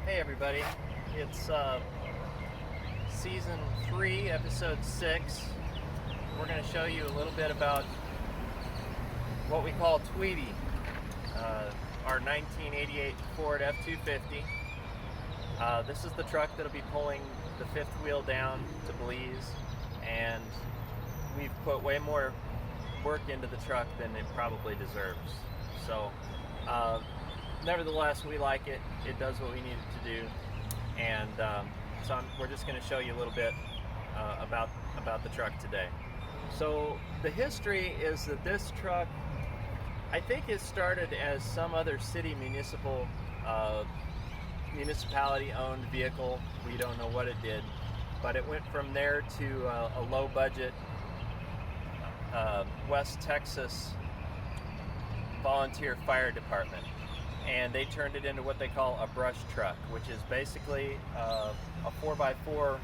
Hey everybody, it's season 3, episode 6. We're going to show you a little bit about what we call Tweety, our 1988 Ford F-250. This is the truck that'll be pulling the fifth wheel down to Belize, and we've put way more work into the truck than it probably deserves. So nevertheless, we like it. It does what we need it to do, and so we're just going to show you a little bit about the truck today. So the history is that this truck, I think it started as some other city municipality-owned vehicle. We don't know what it did, but it went from there to a low-budget West Texas volunteer fire department. And they turned it into what they call a brush truck, which is basically a 4x4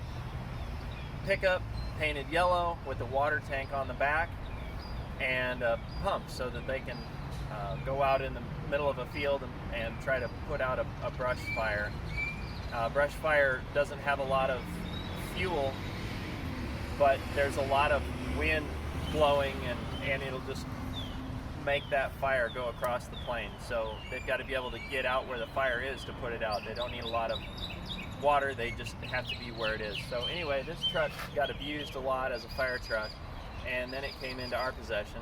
pickup painted yellow with a water tank on the back and a pump so that they can go out in the middle of a field and try to put out a brush fire. Brush fire doesn't have a lot of fuel, but there's a lot of wind blowing and it'll just make that fire go across the plain. So they've got to be able to get out where the fire is to put it out. They don't need a lot of water, they just have to be where it is. So anyway, this truck got abused a lot as a fire truck, and then it came into our possession.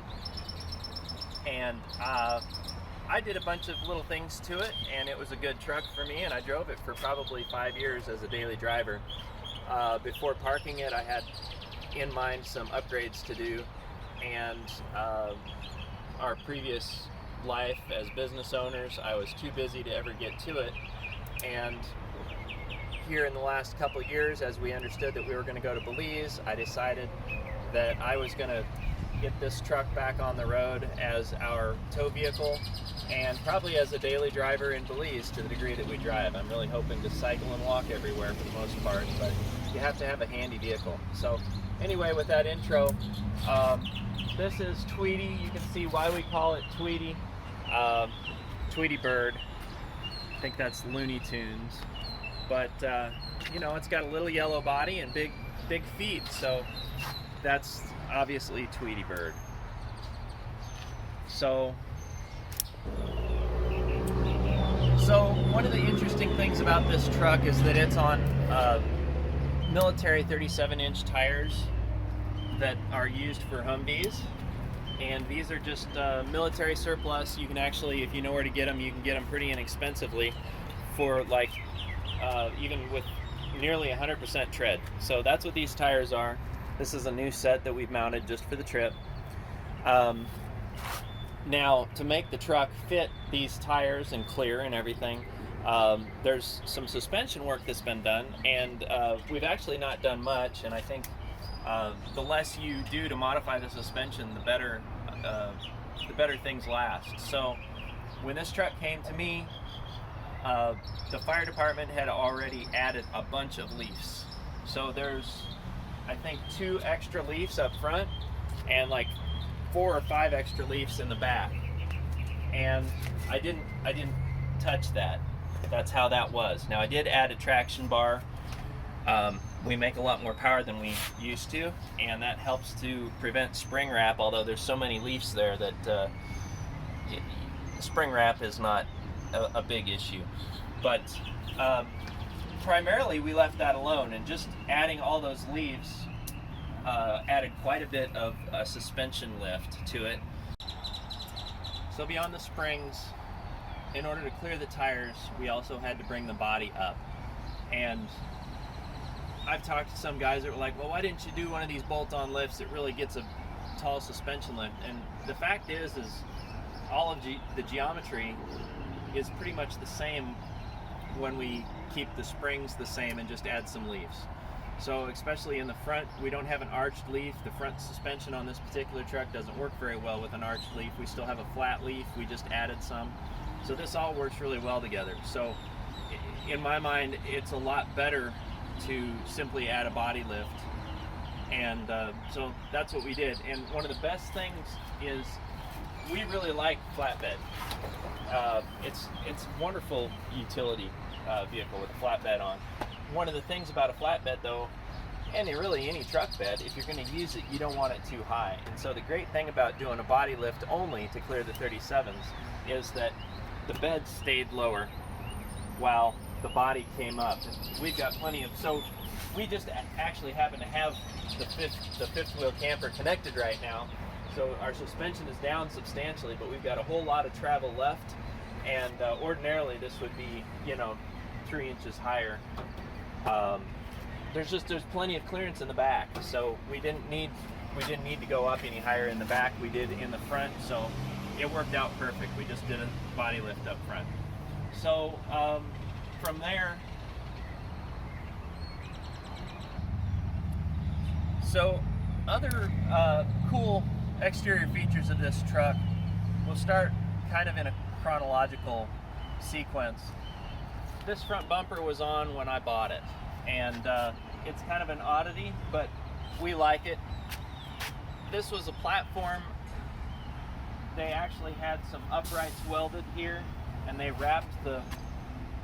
And I did a bunch of little things to it, and it was a good truck for me, and I drove it for probably 5 years as a daily driver. Before parking it, I had in mind some upgrades to do, and our previous life as business owners, I was too busy to ever get to it. And here in the last couple years, as we understood that we were going to go to Belize, I decided that I was going to get this truck back on the road as our tow vehicle and probably as a daily driver in Belize to the degree that we drive. I'm really hoping to cycle and walk everywhere for the most part, but you have to have a handy vehicle. So anyway, with that intro, this is Tweety. You can see why we call it Tweety. Tweety bird. I think that's Looney Tunes. But you know, it's got a little yellow body and big feet, so that's obviously Tweety bird. So one of the interesting things about this truck is that it's on military 37-inch tires that are used for Humvees, and these are just military surplus. You can actually, if you know where to get them, you can get them pretty inexpensively for like even with nearly 100% tread. So that's what these tires are. This is a new set that we've mounted just for the trip. Now, to make the truck fit these tires and clear and everything, there's some suspension work that's been done, and we've actually not done much, and I think the less you do to modify the suspension, the better things last. So when this truck came to me, the fire department had already added a bunch of leafs. So there's, I think, 2 extra leaves up front and like 4 or 5 extra leaves in the back. And I didn't touch that. That's how that was. Now I did add a traction bar. We make a lot more power than we used to, and that helps to prevent spring wrap, although there's so many leaves there that spring wrap is not a big issue. But primarily we left that alone, and just adding all those leaves added quite a bit of suspension lift to it. So beyond the springs, in order to clear the tires, we also had to bring the body up. And I've talked to some guys that were like, well, why didn't you do one of these bolt-on lifts that really gets a tall suspension lift? And the fact is all of the geometry is pretty much the same when we keep the springs the same and just add some leaves. So especially in the front, we don't have an arched leaf. The front suspension on this particular truck doesn't work very well with an arched leaf. We still have a flat leaf, we just added some. So this all works really well together. So in my mind, it's a lot better to simply add a body lift, and so that's what we did. And one of the best things is we really like flatbed. It's a wonderful utility vehicle with a flatbed on. One of the things about a flatbed though, and really any truck bed, if you're going to use it, you don't want it too high. And so the great thing about doing a body lift only to clear the 37s is that the bed stayed lower while the body came up. We've got plenty of, so we just actually happen to have the fifth wheel camper connected right now. So our suspension is down substantially, but we've got a whole lot of travel left. And ordinarily this would be, 3 inches higher. There's plenty of clearance in the back, so we didn't need to go up any higher in the back. We did in the front, so it worked out perfect. We just did a body lift up front. So from there, so other cool exterior features of this truck, we'll start kind of in a chronological sequence. This front bumper was on when I bought it, and it's kind of an oddity, but we like it. This was a platform. They actually had some uprights welded here, and they wrapped the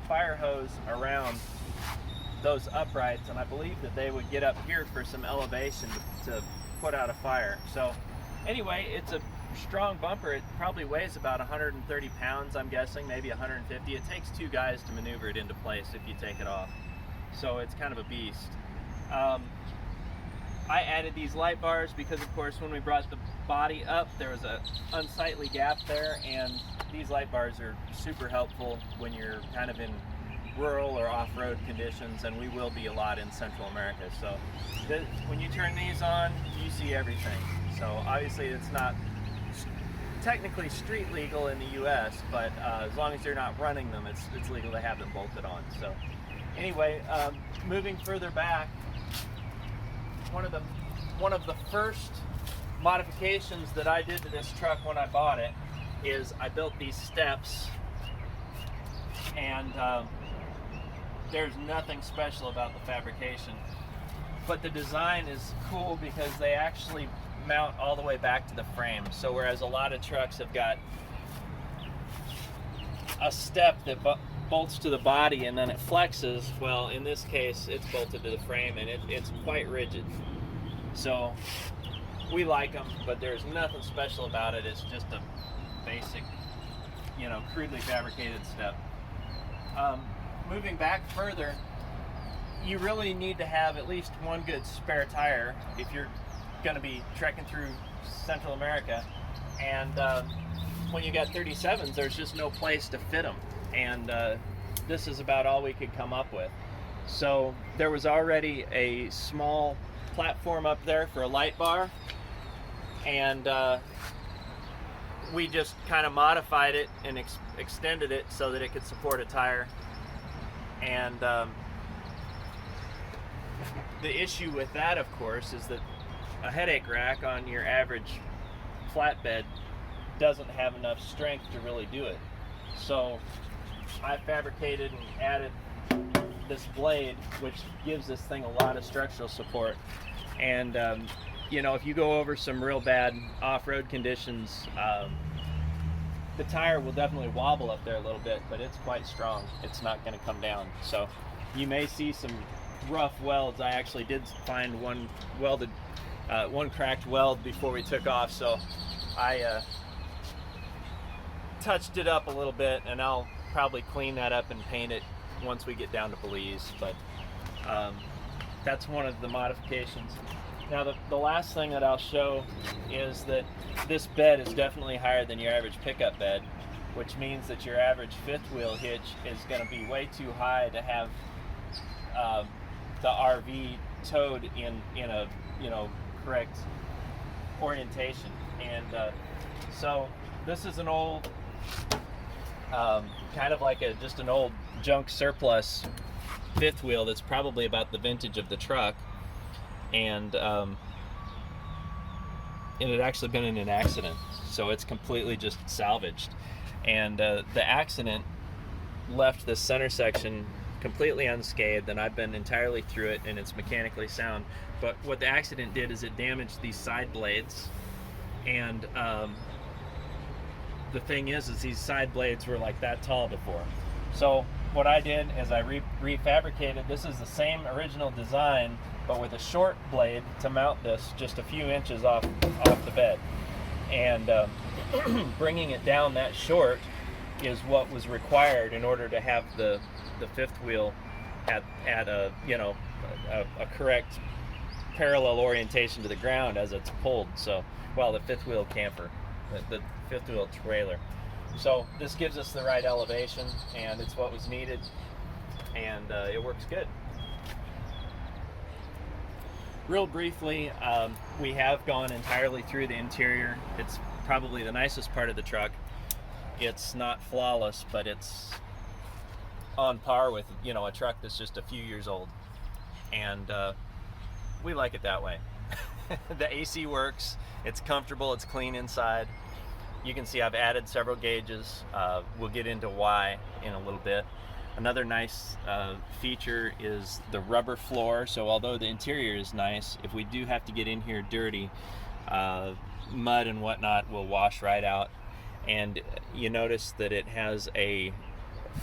fire hose around those uprights, and I believe that they would get up here for some elevation to put out a fire. So anyway, it's a strong bumper. It probably weighs about 130 pounds, I'm guessing, maybe 150. It takes 2 guys to maneuver it into place if you take it off. So it's kind of a beast. I added these light bars because, of course, when we brought the body up, there was a unsightly gap there, and these light bars are super helpful when you're kind of in rural or off-road conditions, and we will be a lot in Central America. So when you turn these on, you see everything. So obviously it's not technically street legal in the US, but as long as you're not running them, it's legal to have them bolted on. So anyway, moving further back, one of the first modifications that I did to this truck when I bought it is I built these steps, and there's nothing special about the fabrication, but the design is cool because they actually mount all the way back to the frame. So whereas a lot of trucks have got a step that bolts to the body and then it flexes, well, in this case it's bolted to the frame, and it's quite rigid. So we like them, but there's nothing special about it. It's just a basic, crudely fabricated step. Moving back further, you really need to have at least one good spare tire if you're going to be trekking through Central America, and when you got 37s, there's just no place to fit them, and this is about all we could come up with. So there was already a small platform up there for a light bar, and we just kind of modified it and extended it so that it could support a tire. And the issue with that, of course, is that a headache rack on your average flatbed doesn't have enough strength to really do it. So I fabricated and added this blade, which gives this thing a lot of structural support. And if you go over some real bad off-road conditions, the tire will definitely wobble up there a little bit, but it's quite strong. It's not going to come down. So you may see some rough welds. I actually did find one cracked weld before we took off, so I touched it up a little bit, and I'll probably clean that up and paint it once we get down to Belize. But that's one of the modifications. Now the last thing that I'll show is that this bed is definitely higher than your average pickup bed, which means that your average fifth wheel hitch is going to be way too high to have the RV towed in a correct orientation. And so this is an old kind of like just an old junk surplus fifth wheel that's probably about the vintage of the truck, and it had actually been in an accident, so it's completely just salvaged. And the accident left this center section completely unscathed, and I've been entirely through it, and it's mechanically sound. But what the accident did is it damaged these side blades, and the thing is these side blades were like that tall before. So what I did is I refabricated. This is the same original design, but with a short blade to mount this just a few inches off the bed. And bringing it down that short is what was required in order to have the fifth wheel at a, you know, a correct parallel orientation to the ground as it's pulled. So, well, the fifth wheel camper, the fifth wheel trailer. So this gives us the right elevation, and it's what was needed, and it works good. Real briefly, we have gone entirely through the interior. It's probably the nicest part of the truck. It's not flawless, but it's on par with, you know, a truck that's just a few years old, and we like it that way. The AC works, it's comfortable, it's clean inside. You can see I've added several gauges. We'll get into why in a little bit. Another nice feature is the rubber floor. So although the interior is nice, if we do have to get in here dirty, mud and whatnot will wash right out. And you notice that it has a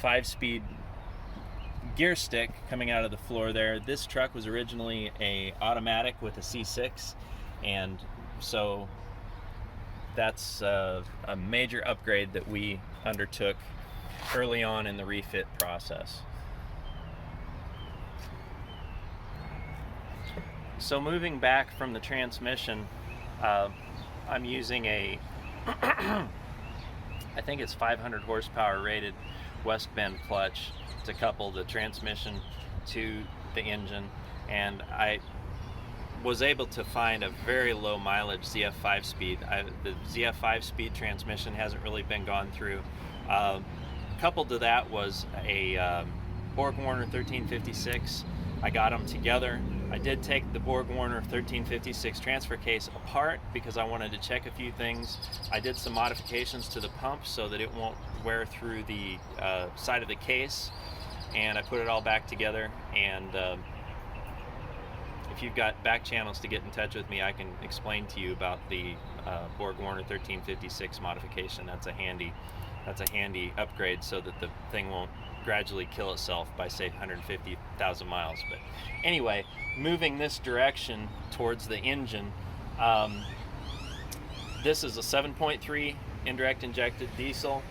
5-speed gear stick coming out of the floor there. This truck was originally a automatic with a C6, and so that's a major upgrade that we undertook early on in the refit process. So moving back from the transmission, I'm using a I think it's 500 horsepower rated Westbend clutch to couple the transmission to the engine, and I was able to find a very low mileage ZF 5-speed. The ZF 5-speed transmission hasn't really been gone through. Coupled to that was a Borgwarner 1356. I got them together. I did take the Borgwarner 1356 transfer case apart because I wanted to check a few things. I did some modifications to the pump so that it won't wear through the side of the case, and I put it all back together. And if you've got back channels to get in touch with me, I can explain to you about the Borgwarner 1356 modification. That's a handy upgrade so that the thing won't gradually kill itself by, say, 150,000 miles. But anyway, moving this direction towards the engine, this is a 7.3 indirect injected diesel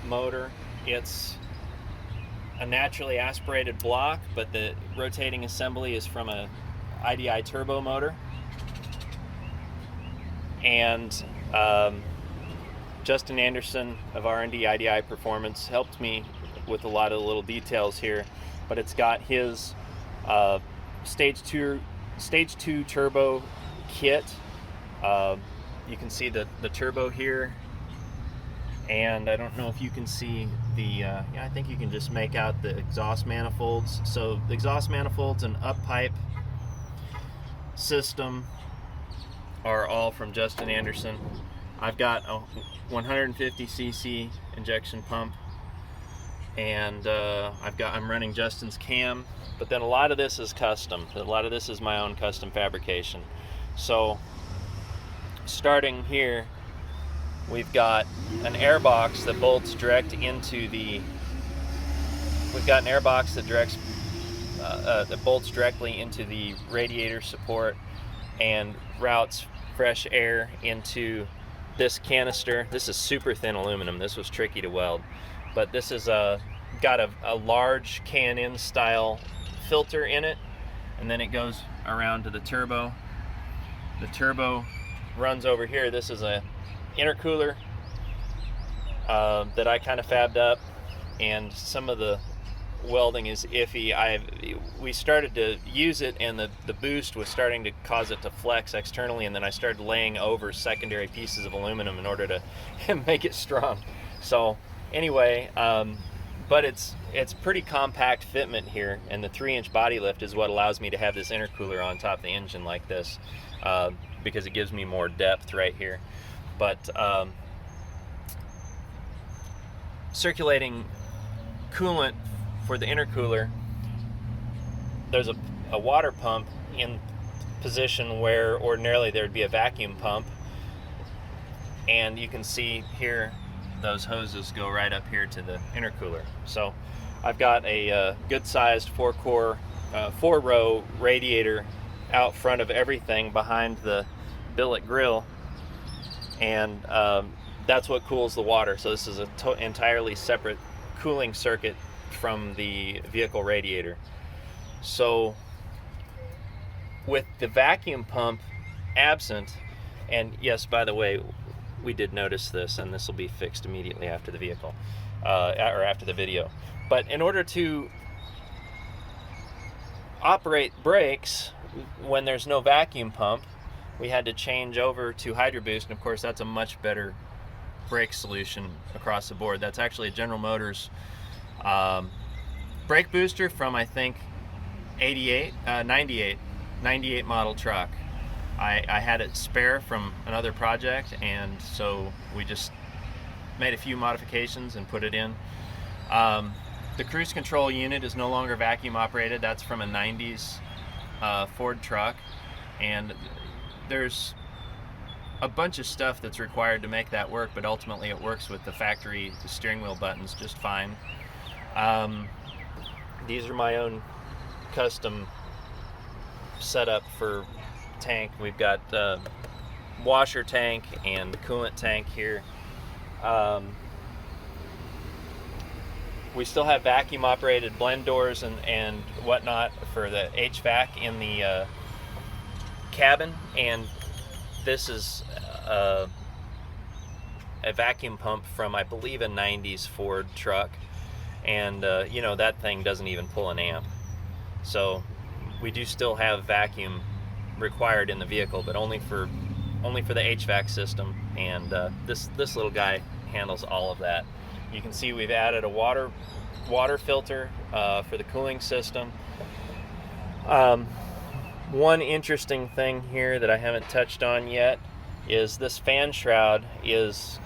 motor. It's a naturally aspirated block, but the rotating assembly is from a IDI turbo motor. And Justin Anderson of R&D IDI Performance helped me with a lot of the little details here, but it's got his stage 2 turbo kit. You can see the turbo here, and I don't know if you can see the yeah, I think you can just make out the exhaust manifolds. So the exhaust manifolds and up pipe system are all from Justin Anderson. I've got a 150cc injection pump, and I'm running Justin's cam, but then a lot of this is custom. A lot of this is my own custom fabrication. So starting here, we've got an air box that bolts direct into the. We've got an air box that that bolts directly into the radiator support and routes fresh air into this canister. This is super thin aluminum. This was tricky to weld, but this is got a large can-in style filter in it, and then it goes around to the turbo. The turbo runs over here. This is a intercooler that I kind of fabbed up, and some of the welding is iffy. We started to use it, and the boost was starting to cause it to flex externally, and then I started laying over secondary pieces of aluminum in order to make it strong. So anyway, but it's pretty compact fitment here, and the 3-inch body lift is what allows me to have this intercooler on top of the engine like this, because it gives me more depth right here. But circulating coolant for the intercooler, there's a water pump in position where ordinarily there'd be a vacuum pump, and you can see here those hoses go right up here to the intercooler. So I've got a good-sized 4-row radiator out front of everything behind the billet grill, and that's what cools the water. So this is a entirely separate cooling circuit from the vehicle radiator. So with the vacuum pump absent, and yes, by the way, we did notice this, and this will be fixed immediately after the vehicle, or after the video. But in order to operate brakes when there's no vacuum pump, we had to change over to Hydro Boost, and of course that's a much better brake solution across the board. That's actually a General Motors brake booster from, I think, 98 model truck. I had it spare from another project, and so we just made a few modifications and put it in. The cruise control unit is no longer vacuum operated. That's from a 90s Ford truck, and there's a bunch of stuff that's required to make that work, but ultimately it works with the factory steering wheel buttons just fine. These are my own custom setup for tank. We've got washer tank and coolant tank here. We still have vacuum operated blend doors and whatnot for the HVAC in the cabin, and this is a vacuum pump from, I believe, a 90s Ford truck, and you know, that thing doesn't even pull an amp. So we do still have vacuum required in the vehicle, but only for the HVAC system, and this little guy handles all of that. You can see we've added a water filter for the cooling system. One interesting thing here that I haven't touched on yet is this fan shroud is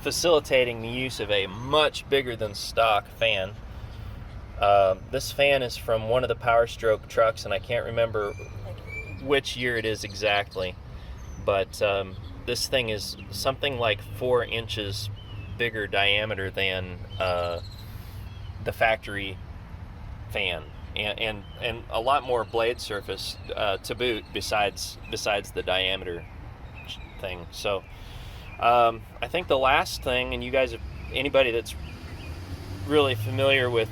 facilitating the use of a much bigger than stock fan. This fan is from one of the Power Stroke trucks, and I can't remember which year it is exactly, but this thing is something like 4 inches bigger diameter than the factory fan, and a lot more blade surface to boot besides the diameter thing. So I think the last thing, and you guys, anybody that's really familiar with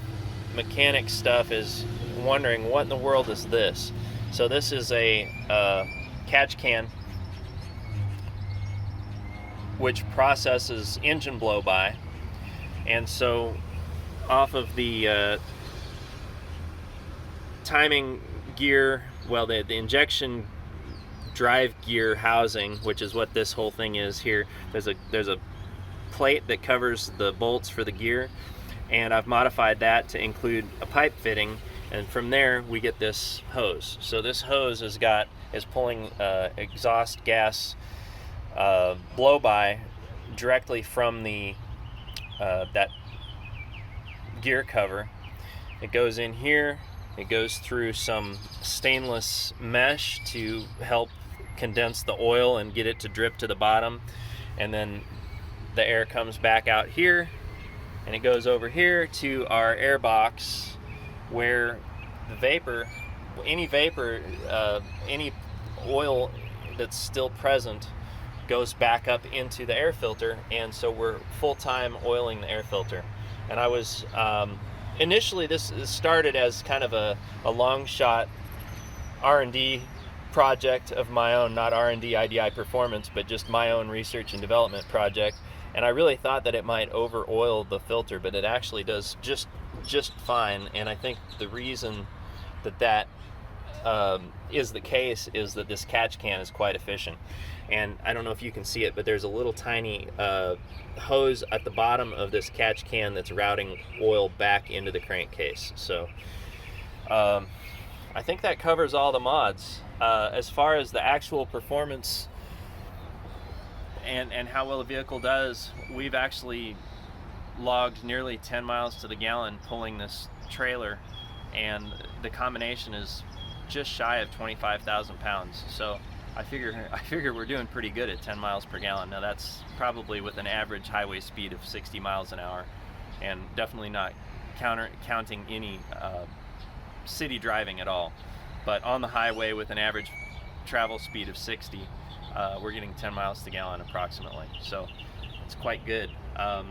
mechanic stuff is wondering what in the world is this. So this is a catch can which processes engine blow by, and so off of the timing gear, well, the injection drive gear housing, which is what this whole thing is here, there's a plate that covers the bolts for the gear, and I've modified that to include a pipe fitting, and from there we get this hose. So this hose is pulling exhaust gas blow by directly from the that gear cover. It goes in here, it goes through some stainless mesh to help condense the oil and get it to drip to the bottom, and then the air comes back out here, and it goes over here to our air box, where the vapor, any oil that's still present goes back up into the air filter, and so we're full-time oiling the air filter. And I was initially, this started as kind of a long shot R&D project of my own, not R&D IDI performance, but just my own research and development project. And I really thought that it might over oil the filter, but it actually does just fine. And I think the reason that is the case is that this catch can is quite efficient. And I don't know if you can see it, but there's a little tiny hose at the bottom of this catch can that's routing oil back into the crankcase. So I think that covers all the mods. As far as the actual performance and how well the vehicle does, we've actually logged nearly 10 miles to the gallon pulling this trailer, and the combination is just shy of 25,000 pounds. So I figure we're doing pretty good at 10 miles per gallon. Now that's probably with an average highway speed of 60 miles an hour, and definitely not counting any city driving at all. But on the highway with an average travel speed of 60, we're getting 10 miles to gallon approximately. So it's quite good. I'll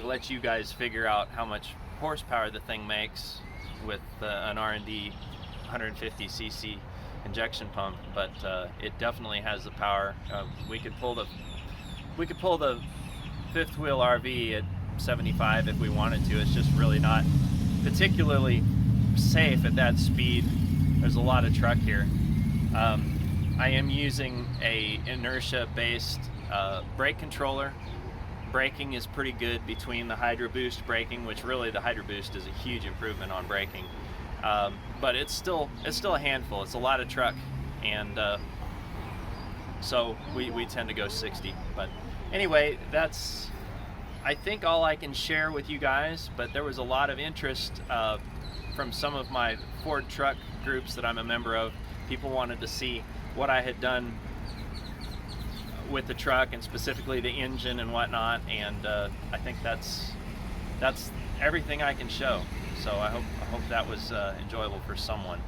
let you guys figure out how much horsepower the thing makes with an R&D 150cc injection pump, but it definitely has the power. We could pull the fifth wheel RV at 75 if we wanted to. It's just really not particularly safe at that speed. There's a lot of truck here. I am using a inertia based brake controller. Braking is pretty good between the Hydro Boost braking, which really the Hydro Boost is a huge improvement on braking, but it's still a handful. It's a lot of truck, and so we tend to go 60. But anyway, that's I think all I can share with you guys. But there was a lot of interest from some of my Ford truck groups that I'm a member of. People wanted to see what I had done with the truck, and specifically the engine and whatnot, and I think that's everything I can show. So I hope that was enjoyable for someone.